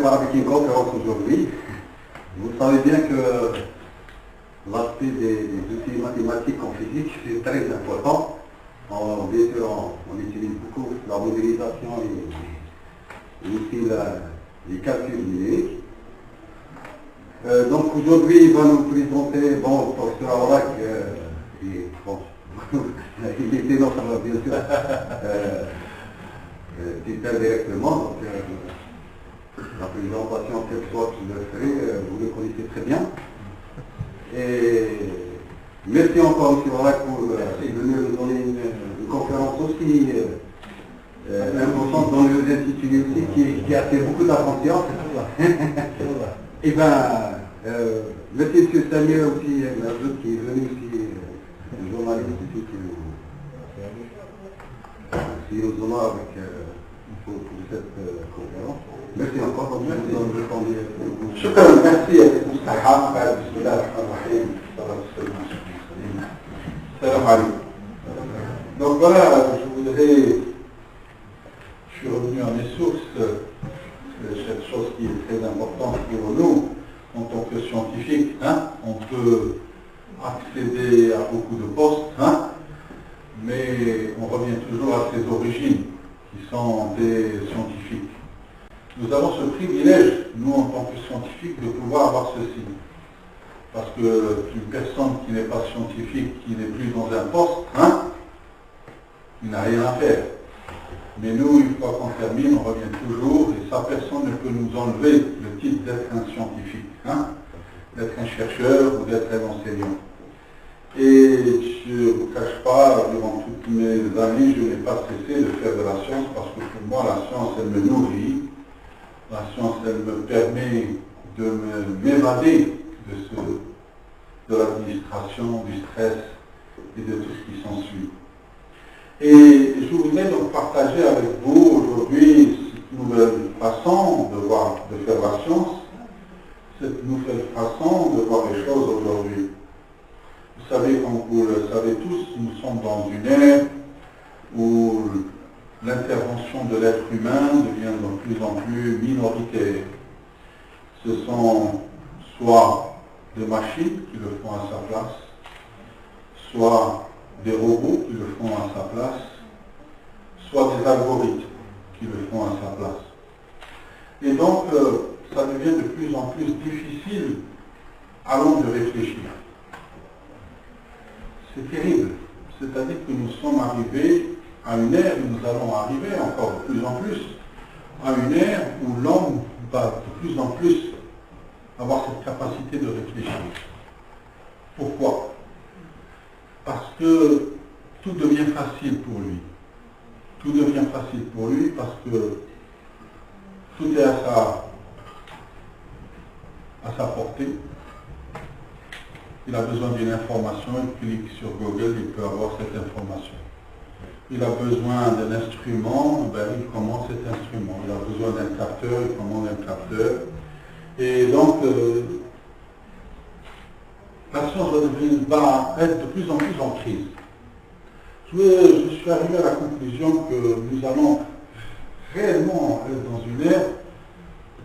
démarre avec une conférence aujourd'hui. Vous savez bien que l'aspect des outils mathématiques en physique, c'est très important. Bien sûr, on utilise beaucoup la modélisation et aussi les calculs numériques. Donc aujourd'hui, il va nous présenter, bon, le professeur Aurak, il était notre, bien sûr, tuteur directement, donc la présentation, quelque soit qu'il le ferait, vous le connaissez très bien. Et merci encore, M. Aurak, pour venir nous donner une conférence aussi importante dans les instituts aussi, qui attire beaucoup d'attention. Et bien, merci M. Samuel aussi, qui est venu aussi, un journaliste aussi, qui nous honore pour cette conférence. Merci encore. شكرا merci مستحام بسم الله الرحمن الرحيم السلام عليكم. Donc voilà, je suis revenu à mes sources, cette chose qui est très importante pour nous en tant que scientifiques. On peut accéder à beaucoup de postes, mais on revient toujours à ses origines, qui sont des scientifiques. Nous avons ce privilège, nous en tant que scientifiques, de pouvoir avoir ceci. Parce qu'une personne qui n'est pas scientifique, qui n'est plus dans un poste, il n'a rien à faire. Mais nous, une fois qu'on termine, on revient toujours, et ça, personne ne peut nous enlever le titre d'être un scientifique, d'être un chercheur ou d'être un enseignant. Et je ne vous cache pas, durant toutes mes années, je n'ai pas cessé de faire de la science, parce que pour moi, la science, elle me nourrit. La science, elle me permet de m'évader de l'administration, du stress et de tout ce qui s'ensuit. Et je voudrais donc partager avec vous aujourd'hui cette nouvelle façon de faire la science, cette nouvelle façon de voir les choses aujourd'hui. Vous savez, comme vous le savez tous, nous sommes dans une ère où l'intervention de l'être humain devient de plus en plus minoritaire. Ce sont soit des machines qui le font à sa place, soit des robots qui le font à sa place, soit des algorithmes qui le font à sa place. Et donc, ça devient de plus en plus difficile avant de réfléchir. C'est terrible. C'est-à-dire que nous sommes arrivés à une ère, où nous allons arriver encore de plus en plus, à une ère où l'homme va de plus en plus avoir cette capacité de réfléchir. Pourquoi? Parce que tout devient facile pour lui. Tout devient facile pour lui parce que tout est à sa portée. Il a besoin d'une information, il clique sur Google, il peut avoir cette information. Il a besoin d'un instrument, il commande cet instrument. Il a besoin d'un capteur, il commande un capteur. Et donc, la science va être de plus en plus en crise. Je suis arrivé à la conclusion que nous allons réellement être dans une ère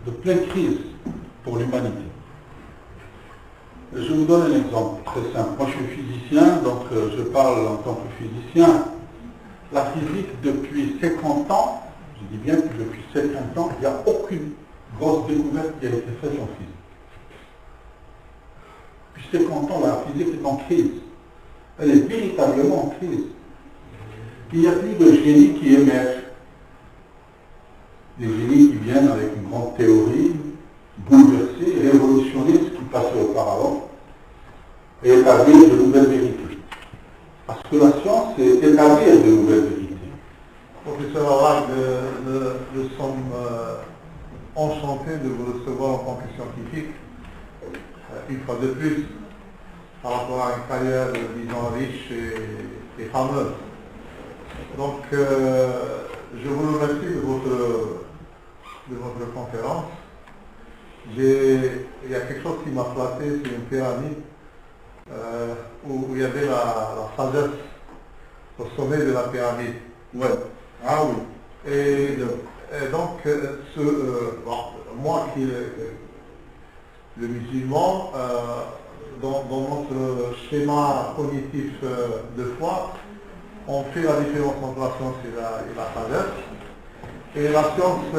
de pleine crise pour l'humanité. Je vous donne un exemple très simple. Moi, je suis physicien, donc je parle en tant que physicien. La physique, depuis 50 ans, je dis bien que depuis 50 ans, il n'y a aucune grosse découverte qui a été faite en physique. Depuis 50 ans, la physique est en crise. Elle est véritablement en crise. Il n'y a plus de génies qui émergent. Des génies qui viennent avec une grande théorie, bouleverser, révolutionner ce qui passait auparavant, et établir de nouvelles vérités. Parce que la science, c'est établir de nouvelles vérités. Professeur Aurak, nous sommes enchantés de vous recevoir en tant que scientifique, une fois de plus, par rapport à une carrière, disons, riche et fameuse. Donc, je vous remercie de votre conférence. Il y a quelque chose qui m'a flatté, c'est une pyramide où il y avait la sagesse au sommet de la pyramide. Ouais. Ah oui. Et Et donc, moi qui est le musulman, dans notre schéma cognitif de foi, on fait la différence entre la science et la sagesse. Et la science,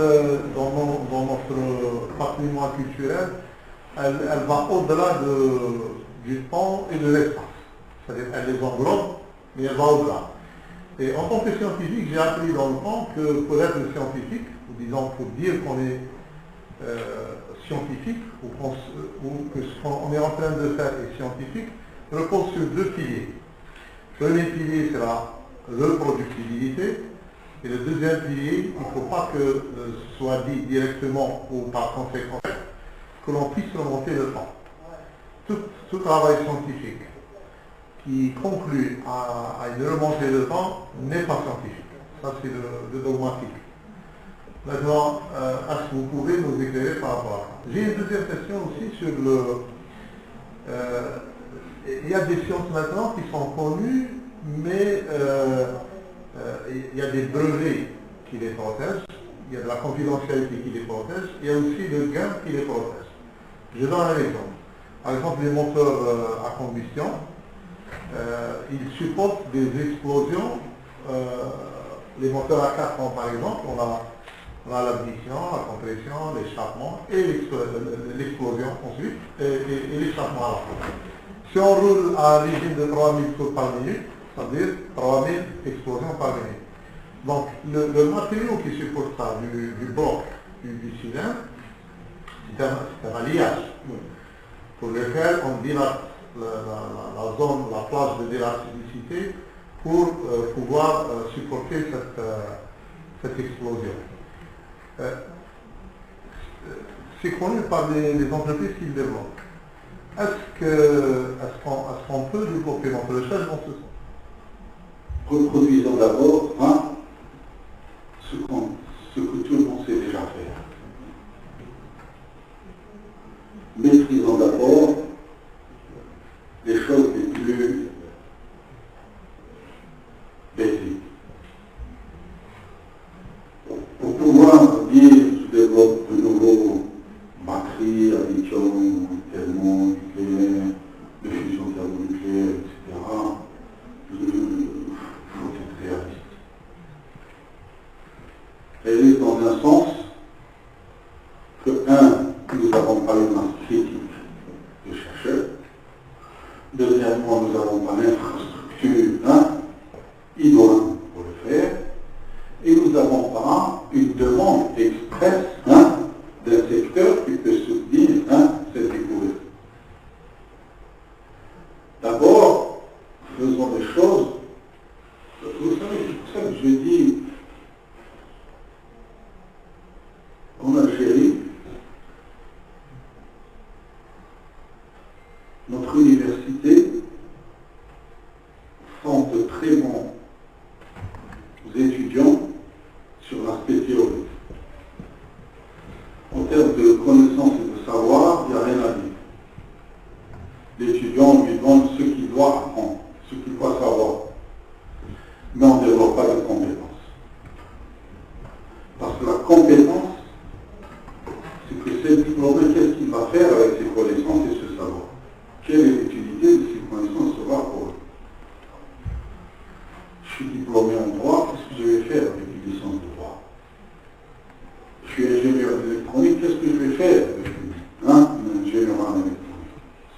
dans notre patrimoine culturel, elle va au-delà du temps et de l'espace. C'est-à-dire qu'elle les englobe, mais elle va au-delà. Et en tant que scientifique, j'ai appris dans le temps que pour être scientifique, ou disons pour dire qu'on est scientifique, ou que ce qu'on est en train de faire est scientifique, repose sur deux piliers. Le premier pilier, c'est la reproductibilité, et le deuxième pilier, il ne faut pas que ce soit dit directement ou par conséquence, que l'on puisse remonter le temps. Tout travail scientifique qui conclut à une remontée de temps n'est pas scientifique. Ça, c'est le dogmatique. Maintenant, est-ce que vous pouvez nous éclairer par rapport à ça? J'ai une deuxième question aussi sur il y a des sciences maintenant qui sont connues, mais il y a des brevets qui les protègent, il y a de la confidentialité qui les protège, il y a aussi le gain qui les protège. Je donne un exemple. Par exemple, les moteurs à combustion, ils supportent des explosions. Les moteurs à 4 ans, par exemple, on a l'ignition, la compression, l'échappement et l'explosion ensuite, et l'échappement à la fois. Si on roule à un régime de 3000 tours par minute, c'est-à-dire 3000 explosions par minute. Donc, le matériau qui supporte ça, du bloc, du cylindre, c'est un alliage pour lequel on dilate la zone, la plage de d'élasticité pour pouvoir supporter cette explosion. C'est connu par les entreprises qui le développent. Est-ce qu'on peut développer notre recherche dans ce sens? Reproduisons d'abord ce que tout le monde sait déjà faire. Maîtrisons d'abord les choses les plus basiques. Pour pouvoir dire je développe de nouveaux batteries à lithium, thermo, nucléaire, de fusion thermonucléaire, etc., il faut être réaliste. Réaliste dans un sens que, nous n'avons pas une masse critique de chercheurs. Deuxièmement, nous n'avons pas l'infrastructure idoine pour le faire. Et nous n'avons pas une demande expresse d'un secteur qui peut soutenir cette découverte. D'abord, faisons des choses. Vous savez, c'est pour ça que je dis, en Algérie, notre université forme de très bons étudiants sur l'aspect théorique. En termes de connaissances et de savoir, il n'y a rien à dire. L'étudiant lui donne ce qu'il doit apprendre, ce qu'il doit savoir. Mais on ne développe pas de compétences. Parce que la compétence, c'est que ce diplômé, qu'est-ce qu'il va faire avec ses connaissances et ce savoir? Quelle est l'utilité de ces connaissances et ce savoir pour eux? Je suis diplômé en droit, qu'est-ce que je vais faire avec une licence de droit? Je suis ingénieur en électronique, qu'est-ce que je vais faire avec un ingénieur en électronique?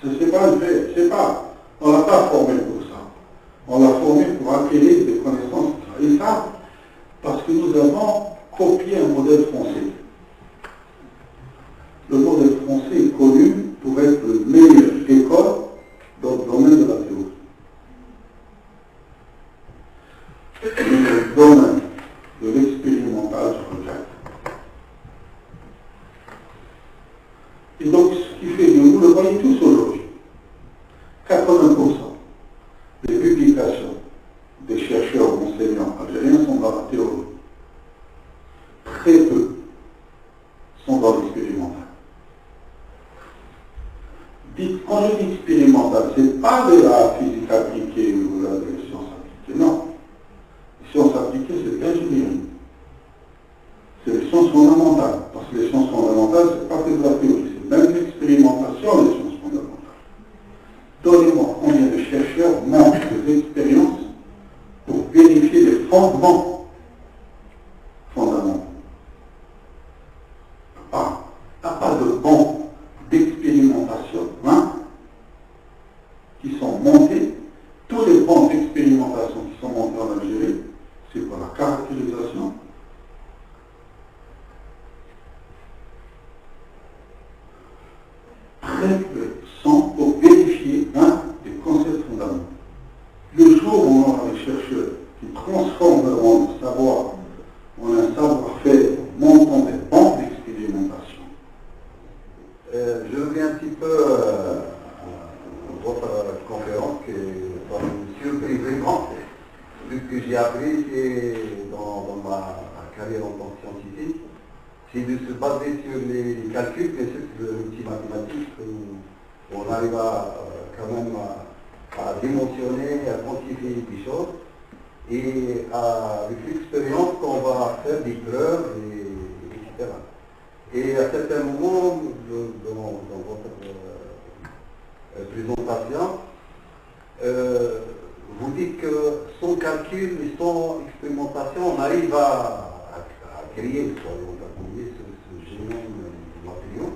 C'est pas le fait, c'est pas. On ne l'a pas formé pour ça. On l'a formé pour acquérir des connaissances. Et ça, parce que nous avons copié un modèle français. Le modèle français est connu pour être le meilleur école dans le domaine de la théorie. Le domaine de l'expérimental, je regrette. Et donc, ce qui fait que vous le voyez tous aujourd'hui, 80% des publications des chercheurs enseignants algériens sont dans la théorie. Très peu sont dans l'expérimental. Quand je dis expérimental, ce n'est pas de la physique appliquée ou de la science appliquée, non. Les sciences appliquées, c'est l'ingénierie. C'est le fondements fondamentaux. Pas de bancs d'expérimentation qui sont montés. Tous les bancs d'expérimentation qui sont montés en Algérie, c'est pour la caractérisation, sont pour vérifier des concepts fondamentaux. Le jour où on aura des chercheurs qui transformeront le savoir en un savoir-faire montant des bancs d'expérimentation. Je reviens un petit peu à votre conférence qui est une surprise vraiment. Tout ce que j'ai appris dans ma carrière en tant que scientifique, c'est de se baser sur les calculs, mais sur l'outil mathématique où on arrive quand même à dimensionner, à quantifier des choses, et avec l'expérience qu'on va faire des preuves, etc. Et à certains moments dans votre présentation, vous dites que sans calcul et sans expérimentation, on arrive à créer, ce génome du matériau.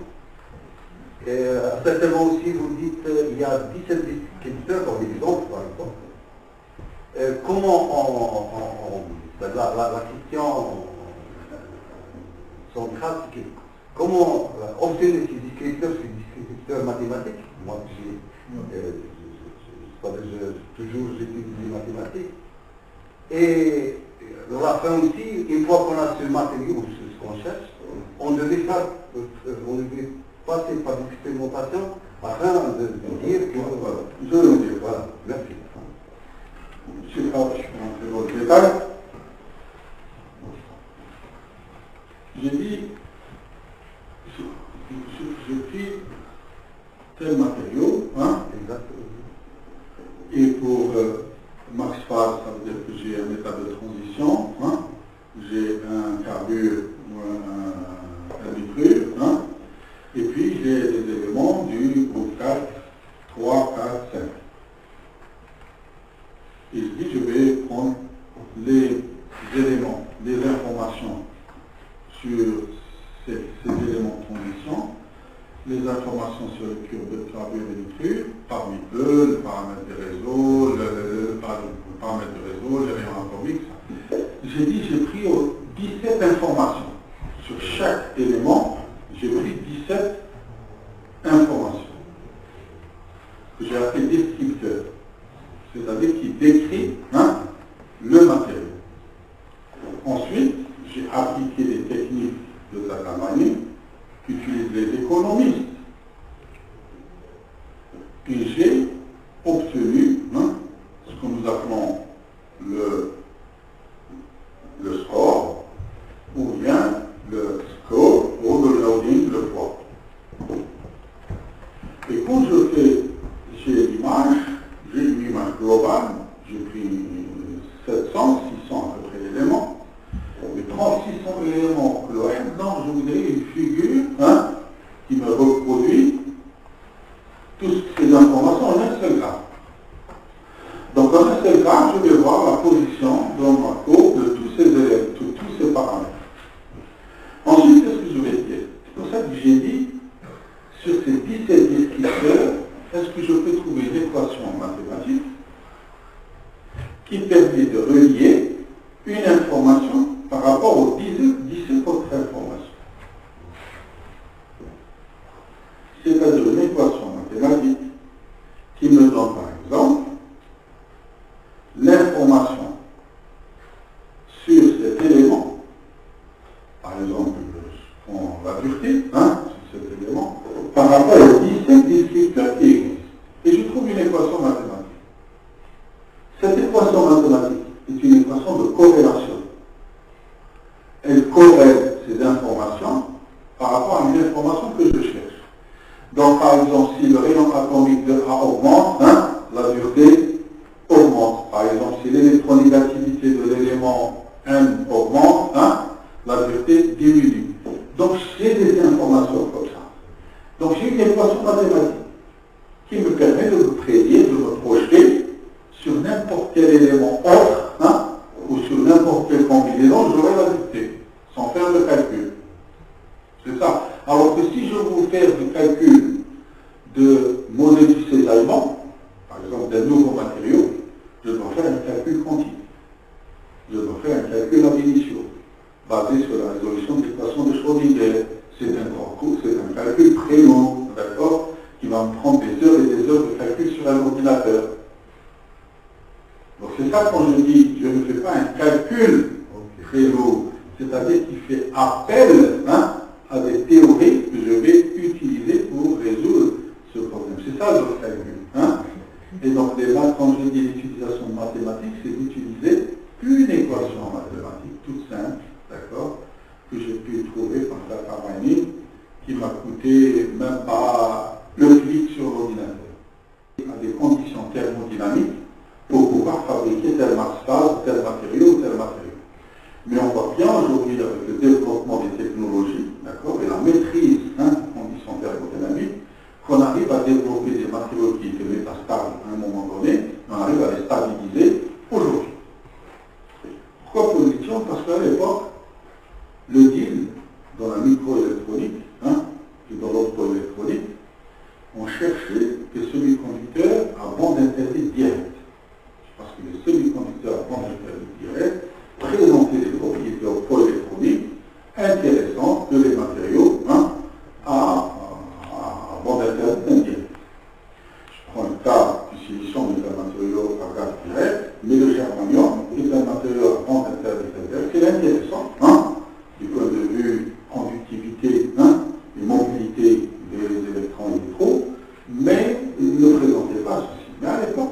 Et à certains moments aussi, vous dites qu'il y a 17 descripteurs, comme l'exemple par exemple. Comment la question centrale, c'est que comment obtenir ces descripteurs mathématiques? Moi, toujours j'étudie les mathématiques. Et la fin aussi, une fois qu'on a ce matériau, ce qu'on cherche, on devait passer par l'expérimentation afin de dire que Je veux dire, voilà, merci. Je vais rentrer dans le détail. J'ai dit, je pris tel matériau, Exactement. et pour max phase, ça veut dire que j'ai un état de transition, j'ai un carbure ou un nitrure, et puis j'ai des éléments du groupe 4, 3, 4, 5. Et je dis, je vais prendre les éléments, les informations sur ces éléments de transition, les informations sur les courbes de carbure et de nitrure, parmi eux, le paramètre des réseaux, le paramètre de réseau, les rayons atomiques. J'ai dit, j'ai pris 17 informations. Sur chaque élément, j'ai pris 17 informations. Que j'ai appelé descripteurs. C'est-à-dire qui décrit le matériau. Ensuite, j'ai appliqué les techniques de Takamani qu'utilisent les économistes. Et j'ai obtenu ce que nous appelons le score, ou bien le score overloading, le poids. Et quand j'ai l'image, j'ai une image globale, j'ai pris 700, 600 à peu près d'éléments, et 3600 éléments, donc je vous dirais une figure qui me reproduit toutes ces informations en un seul graphe. Donc en un seul graphe, je vais voir la position dans ma courbe de tous ces éléments, de tous ces paramètres. Ensuite, qu'est-ce que je vais dire? C'est pour ça que j'ai dit, sur ces 17 descripteurs, est-ce que je peux trouver une équation mathématique qui permet de relier une information par rapport aux 17 autres informations? C'est-à-dire une équation mathématique qui me donne par exemple l'information sur cet élément, par exemple, je prends la dureté, sur cet élément, par rapport aux 17 descripteurs qui existent. Et je trouve une équation mathématique. Cette équation mathématique est une équation de corrélation. Elle corrèle ces informations par rapport à une information que je cherche. Donc, par exemple, si le rayon atomique de A augmente, la dureté augmente. Par exemple, si l'électronégativité de l'élément N augmente, la dureté diminue. Donc, j'ai des informations comme ça. Donc, j'ai une équation mathématique qui me permet de me prédire, de me projeter sur n'importe quel élément autre, ou sur Je dois faire un calcul ab initio, basé sur la résolution de l'équation de Schrödinger. C'est un calcul très long, d'accord, qui va me prendre des heures et des heures de calcul sur un ordinateur. Donc c'est ça quand je dis, je ne fais pas un calcul très lourd, c'est-à-dire qu'il fait appel à des théories que je vais utiliser pour résoudre ce problème. C'est ça le calcul. Et donc quand je dis l'utilisation de mathématiques, c'est d'utiliser une équation mathématique toute simple, d'accord, que j'ai pu trouver par Zakarini, qui m'a coûté même pas le clic sur l'ordinateur. À des conditions thermodynamiques pour pouvoir fabriquer tel masse-phase, tel matériau ou tel matériau. Mais on voit bien aujourd'hui avec le développement des technologies, d'accord, et la maîtrise des conditions thermodynamiques, qu'on arrive à développer des matériaux qui étaient métastables à un moment donné, on arrive à les stabiliser aujourd'hui. Pourquoi pour le lithium? Parce qu'à l'époque, le deal dans la microélectronique et dans l'optoélectronique, on cherchait des semi-conducteurs à bande interdite directe. Parce que les semi-conducteurs à bande interdite directe présentaient des propriétés optoélectroniques intéressantes que les matériaux à bande interdite indirecte. Je prends le cas du silicium, qui est un matériau à gaz direct, mais le germanium, qui est un matériau à bande interdite indirecte, qui est intéressant du point de vue conductivité et mobilité des électrons et des trous, mais il ne présentait pas ceci. Mais à l'époque,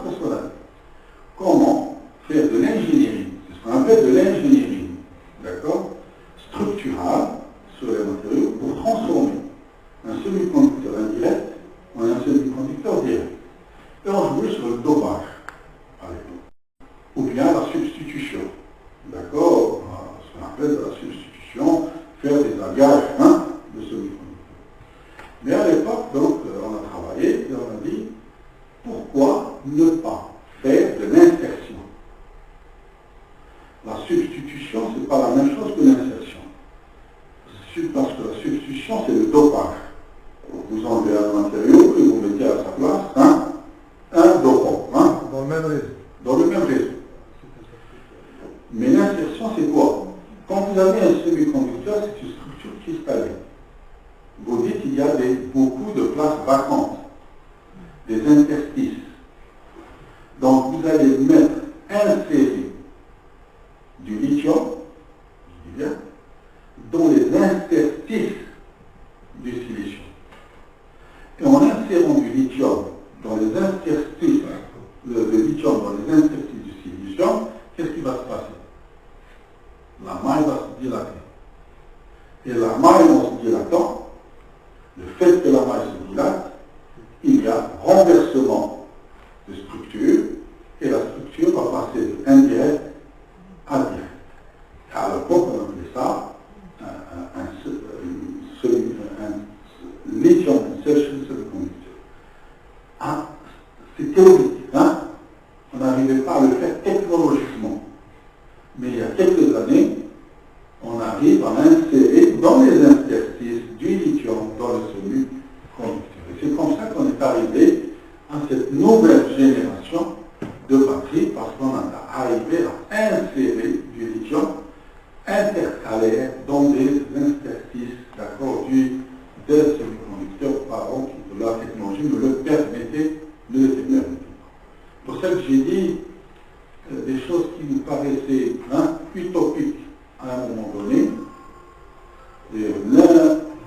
comment faire de l'ingénierie, c'est ce qu'on appelle de l'ingénierie, d'accord, structurale sur les matériaux pour transformer un semi-conducteur indirect en un semi-conducteur direct. Et on jouait sur le dopage à l'époque, ou bien la substitution, d'accord, ce qu'on appelle de la substitution, faire des agages de semi-conducteurs. Mais à l'époque, donc, on a travaillé et on a dit, pourquoi ne pas faire de l'insertion? La substitution, ce n'est pas la même chose que l'insertion. Parce que la substitution, c'est le dopage. Vous enlevez un matériau et vous mettez à sa place un dopant. Dans le même réseau. Dans le même réseau. Mais l'insertion, c'est quoi? Quand vous avez un semi-conducteur, c'est une structure cristalline. Vous dites qu'il y a beaucoup de places vacantes, des interstices. Donc vous allez mettre insérer du lithium, je dis bien, dans les interstices du silicium. Et en insérant du lithium dans les interstices, le lithium dans les interstices du silicium, qu'est-ce qui va se passer? La maille va se dilater. Et la maille, en se dilatant, le fait que la maille se dilate, il y a renversement de structure, et la structure va passer de indirect à direct. À l'époque, on appelait ça un lithium insertion semiconductor. C'est théorique, on n'arrivait pas à le faire technologiquement. Mais il y a quelques années, on arrive à insérer dans les interstices du lithium dans le semi-conducteur. Et c'est comme ça qu'on est arrivé à cette nouvelle génération de batteries, parce qu'on a arrivé à insérer du lithium intercalaire dans des interstices, d'accord, des semi-conducteurs, pardon, la technologie ne le permettait, pas. Pour ça que j'ai dit des choses qui nous paraissaient utopiques à un moment donné, le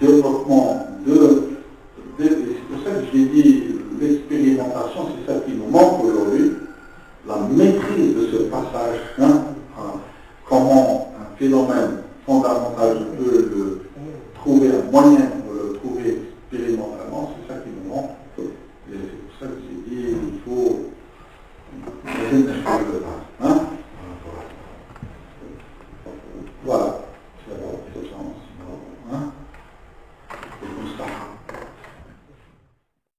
développement c'est pour ça que j'ai dit l'expérimentation, c'est ça qui nous manque aujourd'hui, la maîtrise de ce passage, comment un phénomène fondamental, je peux trouver un moyen de le trouver expérimentalement, c'est ça qui nous manque. Et c'est pour ça que j'ai dit il faut une chose de base. Voilà. C'est bon, c'est ça, c'est bon. Et comme ça.